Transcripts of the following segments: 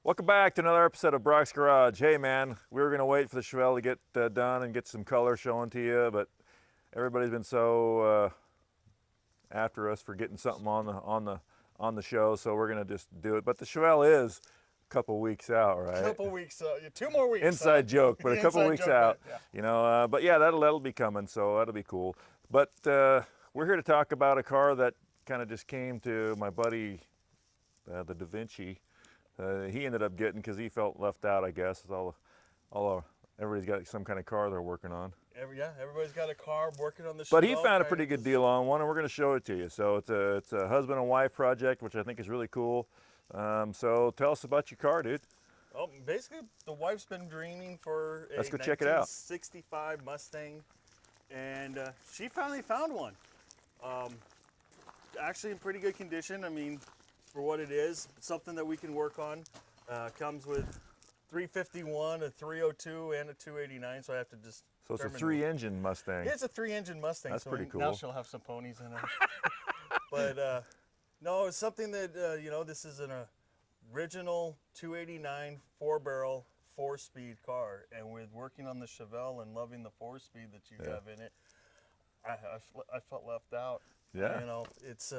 Welcome back to another episode of Brock's Garage. Hey man, we were gonna wait for the Chevelle to get done and get some color showing to you, but everybody's been so after us for getting something on the show, so we're gonna just do it. But the Chevelle is a couple weeks out, right? Couple weeks, 2 more weeks. Inside joke, but a couple Inside weeks joke, out. yeah. You know, but yeah, that'll be coming, so that'll be cool. But we're here to talk about a car that kind of just came to my buddy, the Da Vinci. He ended up getting because he felt left out, I guess. Everybody's got some kind of car they're working on. Everybody's got a car working on the But Chevelle, he found a pretty good deal on one, and we're going to show it to you. So it's a husband and wife project, which I think is really cool. So tell us about your car, dude. Oh, basically, the wife's been dreaming for a Let's go check it out. 1965 Mustang, and she finally found one. Actually, in pretty good condition. I mean, for what it is, it's something that we can work on. Comes with 351, a 302, and a 289. So I have to just. So it's a 3-engine Mustang. Yeah, it's a 3-engine Mustang. That's so pretty cool. Now she'll have some ponies in her. But no, it's something that this is an original 289 4-barrel 4-speed car, and with working on the Chevelle and loving the 4-speed that you have in it, I felt left out. Yeah. You know, it's.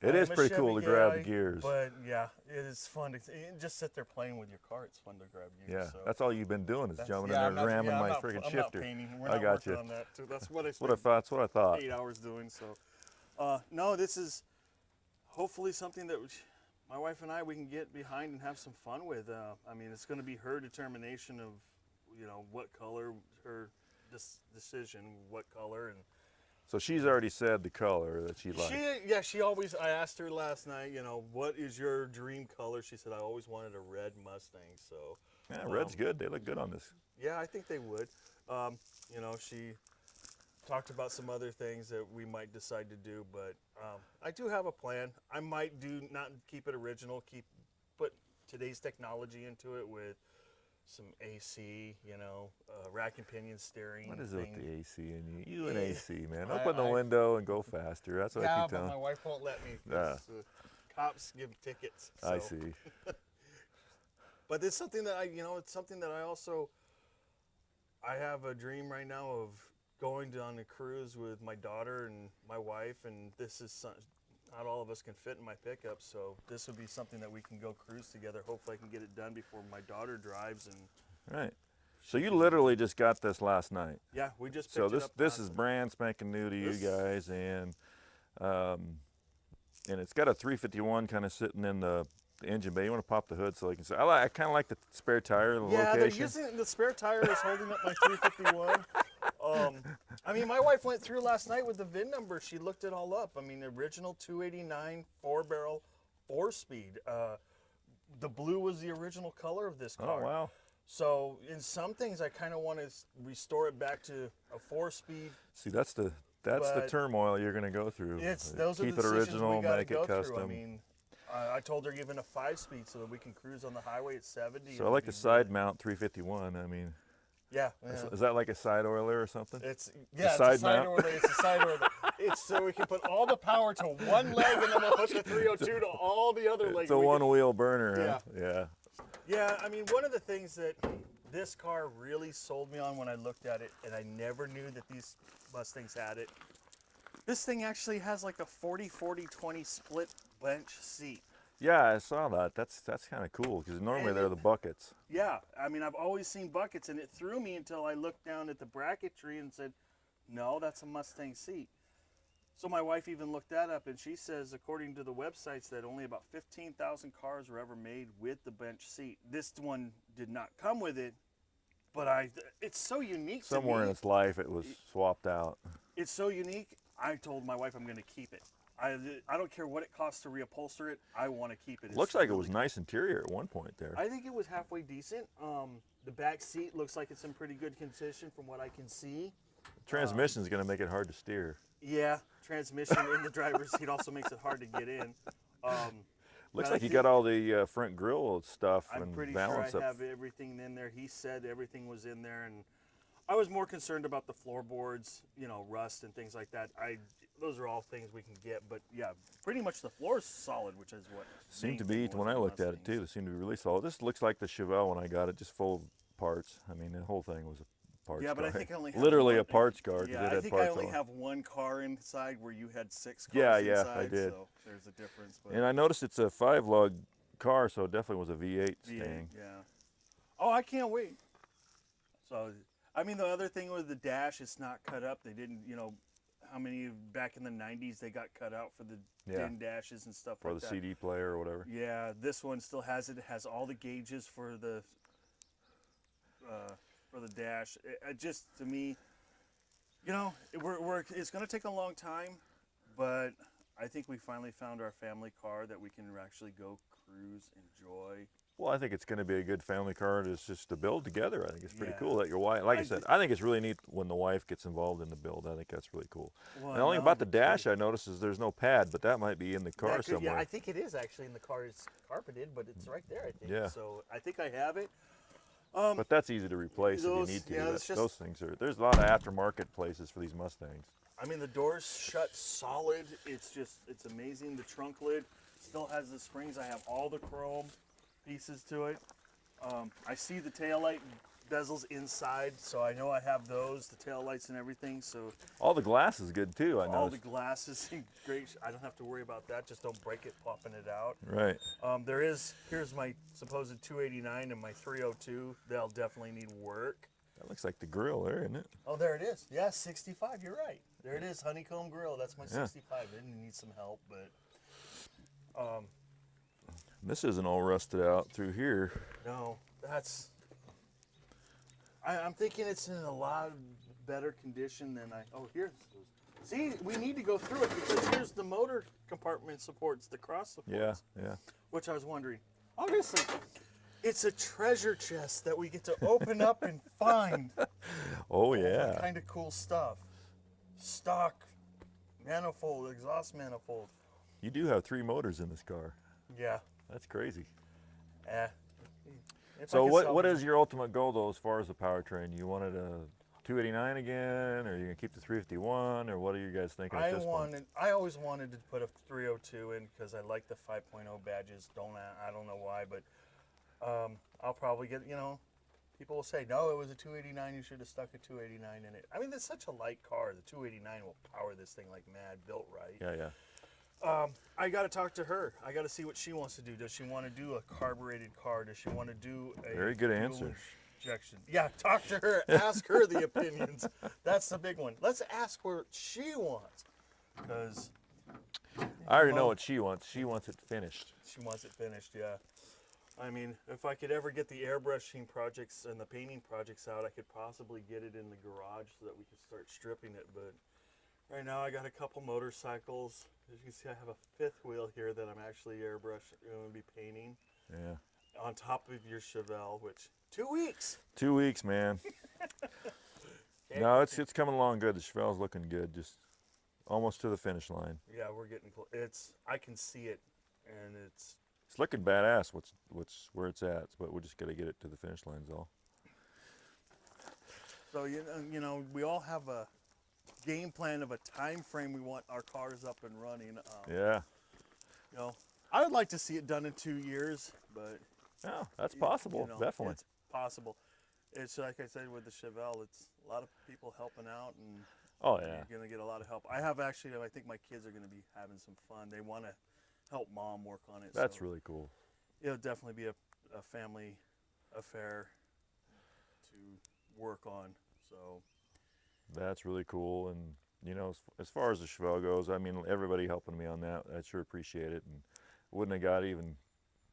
It is pretty cool to grab guy, gears. But yeah, it is fun to just sit there playing with your car. It's fun to grab gears. Yeah, so. that's all you've been doing is jumping in there and ramming my friggin' shifter. I'm not painting. We're I not got working you. on that too. That's what I That's what I thought. 8 hours doing. So, no, this is hopefully something that my wife and we can get behind and have some fun with. I mean, it's going to be her determination of, what color, her decision, what color, and. So she's already said the color that she likes. She always. I asked her last night, what is your dream color? She said I always wanted a red Mustang. So. Yeah, red's good. They look good on this. Yeah, I think they would. She talked about some other things that we might decide to do, but I do have a plan. I might not keep it original, put today's technology into it with some AC, rack and pinion steering. What is it with the AC in you? You and AC, man. Open the window and go faster. That's what I keep telling. Yeah, but my wife won't let me. Cops give tickets. So. I see. But it's something that it's something that I have a dream right now of going on a cruise with my daughter and my wife, and this is not all of us can fit in my pickup, so this would be something that we can go cruise together. Hopefully I can get it done before my daughter drives. And Right. So you literally just got this last night. Yeah, we just picked it up. So this is brand spanking new to you guys, and it's got a 351 kind of sitting in the engine bay. You want to pop the hood so you can see. I kind of like the spare tire, the location. They're using the spare tire is holding up my 351. I mean, my wife went through last night with the VIN number. She looked it all up. I mean, original 289 4-barrel 4-speed. The blue was the original color of this car. Oh, wow. So in some things, I kind of want to restore it back to a 4-speed. See, that's the turmoil you're going to go through. Those Keep are the it original, we gotta make go it custom. Through. I mean, I told her even a 5-speed so that we can cruise on the highway at 70. So I like the side mount 351. I mean, yeah. Is that like a side oiler or something? It's a side oiler. It's a side oiler. It's so we can put all the power to one leg, and then we'll put the 302 to all the other legs. It's a one-wheel burner. Yeah. Huh? Yeah. Yeah. I mean, one of the things that this car really sold me on when I looked at it, and I never knew that these Mustangs had it. This thing actually has like a 40-40-20 split bench seat. Yeah, I saw that. That's kind of cool because normally they're the buckets. Yeah, I mean, I've always seen buckets, and it threw me until I looked down at the bracketry and said, no, that's a Mustang seat. So my wife even looked that up, and she says, according to the websites, that only about 15,000 cars were ever made with the bench seat. This one did not come with it, but it's so unique to me. Somewhere in its life, it was swapped out. It's so unique. I told my wife I'm going to keep it. I don't care what it costs to reupholster it. I want to keep it. Looks like it was nice interior at one point there. I think it was halfway decent. The back seat looks like it's in pretty good condition from what I can see. Transmission is going to make it hard to steer. Yeah, transmission in the driver's seat also makes it hard to get in. Looks like you got all the front grille stuff I'm and pretty balance sure I up. have everything in there. He said everything was in there, and I was more concerned about the floorboards, rust and things like that. Those are all things we can get, but yeah, pretty much the floor is solid, which is what Seemed to be when I looked at it too. It seemed to be really solid. This looks like the Chevelle when I got it, just full of parts. I mean, the whole thing was a parts Yeah, but car. I think I only have Literally one, a parts car. 'Cause Yeah, it I had think I parts only all. have one car inside where you had 6 cars Yeah, inside. I did. So there's a difference. But And I noticed it's a 5-lug car, so it definitely was a V8 Stang. yeah. Oh, I can't wait. So, I mean, the other thing with the dash, it's not cut up. They didn't, how many back in the 90s they got cut out for the din dashes and stuff For like the that. CD player or whatever. Yeah, this one still has it. It has all the gauges for the dash. It just, to me, it's going to take a long time, but I think we finally found our family car that we can actually go cruise, enjoy. Well, I think it's going to be a good family car just to build together. I think it's pretty Yeah. cool that your wife, like I said, I think it's really neat when the wife gets involved in the build. I think that's really cool. Well, And the only thing about the dash I noticed is there's no pad, but that might be in the car somewhere. Yeah, I think it is actually in the car. It's carpeted, but it's right there, I think. Yeah. So I think I have it. But that's easy to replace those- if you need to. yeah, do it's that. just- Those things are. There's a lot of aftermarket places for these Mustangs. I mean, the doors shut solid. It's amazing. The trunk lid still has the springs. I have all the chrome pieces to it. I see the taillight bezels inside, so I know I have those, the taillights and everything. So All the glass is good too. I all noticed. the glasses in great. I don't have to worry about that. Just don't break it popping it out. Right. Here's my supposed 289 and my 302. They'll definitely need work. That looks like the grill there, isn't it? Oh, there it is. Yeah, 65. You're right. There it is, honeycomb grill. That's my 65. It need some help, but This isn't all rusted out through here. no, that's. I'm thinking it's in a lot better condition than I. Oh, here's. See, we need to go through it because here's the motor compartment supports, the cross supports. Yeah. Which I was wondering. Obviously, it's a treasure chest that we get to open up and find. Oh yeah. Kind of cool stuff. Stock manifold, exhaust manifold. You do have 3 motors in this car. Yeah. That's crazy. If I So could what salvage- is your ultimate goal though as far as the powertrain? You wanted a 289 again, or are you gonna keep the 351, or what are you guys thinking at this point? I always wanted to put a 302 in because I like the 5.0 badges. I don't know why, but I'll probably get, people will say, no, it was a 289, you should have stuck a 289 in it. I mean, it's such a light car. The 289 will power this thing like mad, built right. Yeah. I got to talk to her. I got to see what she wants to do. Does she want to do a carbureted car? Does she want to do a Very good fuel answer. injection? Yeah, talk to her. Ask her the opinions. That's the big one. Let's ask what she wants, because I already know what she wants. She wants it finished. she wants it finished. Yeah. I mean, if I could ever get the airbrushing projects and the painting projects out, I could possibly get it in the garage so that we could start stripping it. But right now, I got a couple motorcycles. As you can see, I have a 5th wheel here that I'm actually going to be painting Yeah. on top of your Chevelle, which 2 weeks. 2 weeks, man. No, it's coming along good. The Chevelle's looking good, just almost to the finish line. Yeah, we're getting close. I can see it, and it's. It's looking badass. Where it's at, but we just got to get it to the finish line, is all. So we all have a game plan of a time frame we want our cars up and running. Yeah. I would like to see it done in 2 years, but Yeah, that's possible. Definitely. it's possible. It's like I said with the Chevelle, it's a lot of people helping out, and Oh yeah. you're gonna get a lot of help. I think my kids are gonna be having some fun. They want to help mom work on it. That's so really cool. it'll definitely be a family affair to work on. So That's really cool. And as far as the Chevelle goes, I mean, everybody helping me on that, I sure appreciate it. And wouldn't have got even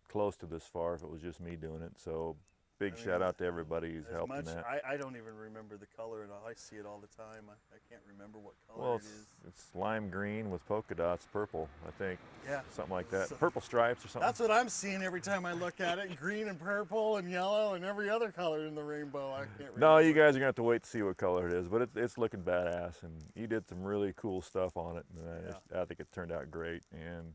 close to this far if it was just me doing it. So big shout out to everybody who's helping that. I don't even remember the color, and I see it all the time. I can't remember what color Well, it is. it's lime green with polka dots, purple, I think. Yeah. Something like that. So- Purple stripes or something. That's what I'm seeing every time I look at it. Green and purple and yellow and every other color in the rainbow. I can't remember. No, you guys are gonna have to wait to see what color it is, but it's looking badass, and you did some really cool stuff on it, and I think it turned out great. And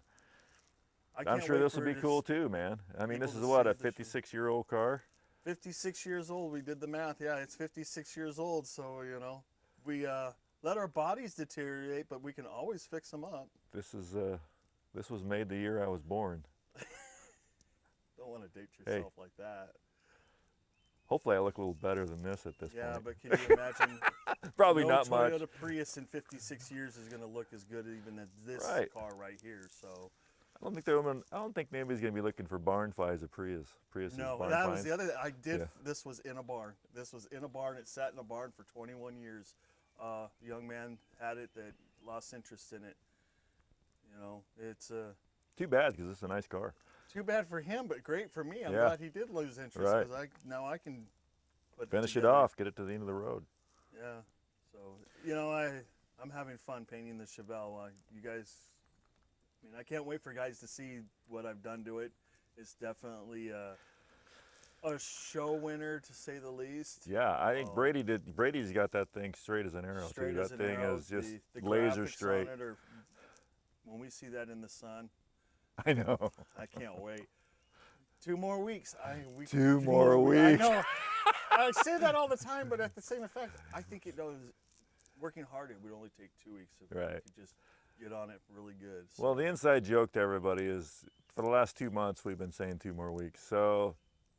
I I'm can't sure wait this will for be it to cool too, man. I mean, this people is to what, see a the show. 56-year-old car? 56 years old. We did the math. Yeah, it's 56 years old. So, you know, we let our bodies deteriorate, but we can always fix them up. This was made the year I was born. Don't want to date yourself like that. Hopefully I look a little better than this at this Yeah, point. but can you imagine? Probably no not much. Toyota Prius in 56 years is going to look as good even as this Right. car right here. So I don't think anybody's gonna be looking for barn finds of Prius. Prius no, barn that finds. was the other. I did. Yeah. This was in a barn. This was in a barn. It sat in a barn for 21 years. Young man had it that lost interest in it. You know, it's Too bad because it's a nice car. too bad for him, but great for me. I'm Yeah. glad he did lose interest Right. because now I can put Finish it together. off, get it to the end of the road. Yeah. So you know, I'm having fun painting the Chevelle. You guys, I mean, I can't wait for guys to see what I've done to it. It's definitely a show winner to say the least. Yeah, I think Oh. Brady's got that thing straight as an arrow. Straight too. as That an thing arrow. is just the laser graphics straight. on it are, when we see that in the sun, I know. I can't wait. 2 more weeks. Two more weeks. I know. I say that all the time, but at the same effect, I think it does. Working hard, it would only take 2 weeks if we Right. could just get on it really good. So, Well, the inside joke to everybody is for the last 2 months we've been saying 2 more weeks. So,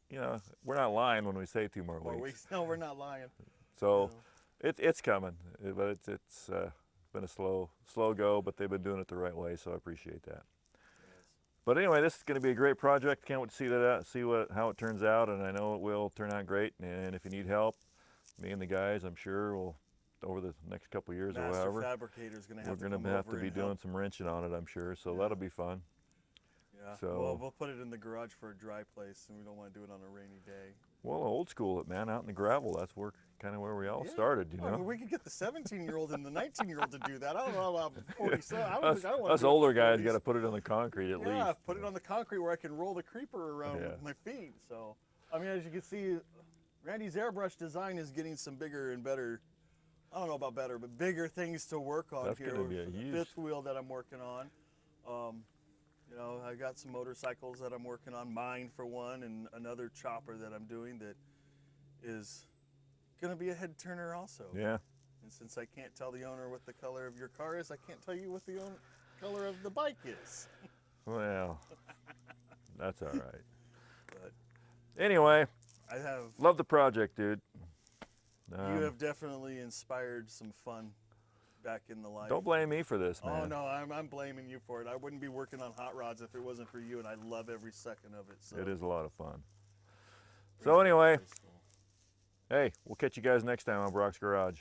you know, we're not lying when we say 2 more more weeks. weeks. No, we're not lying. So No. it's coming, but it's been a slow go, but they've been doing it the right way, so I appreciate that. But anyway, this is going to be a great project. Can't wait to see how it turns out, and I know it will turn out great. And if you need help, me and the guys, I'm sure, will over the next couple of years or Master whatever, fabricator's going to we're have to going come to have over to be and doing help. some wrenching on it, I'm sure. So Yeah. that'll be fun. Yeah. So- Well, we'll put it in the garage for a dry place, and we don't want to do it on a rainy day. Well, old school it, man, out in the gravel. That's kind of where we all Yeah. started, you I know. mean, we could get the 17-year-old and the 19-year-old to do that. I don't know about 47. Us, us older guys got to put it on the concrete at Yeah, least. put it on the concrete where I can roll the creeper around Yeah. with my feet. So, I mean, as you can see, Randy's airbrush design is getting some bigger and better. I don't know about better, but bigger things to work on That's here. gonna be a for the huge- fifth wheel that I'm working on. You know, I got some motorcycles that I'm working on, mine for one, and another chopper that I'm doing that is gonna be a head turner also. Yeah. And since I can't tell the owner what the color of your car is, I can't tell you what the color of the bike is. Well, that's all right. But Anyway, I have. love the project, dude. You have definitely inspired some fun back in the life. Don't blame me for this, man. Oh no, I'm blaming you for it. I wouldn't be working on hot rods if it wasn't for you, and I love every second of it. So. It is a lot of fun. So anyway, hey, we'll catch you guys next time on Brock's Garage.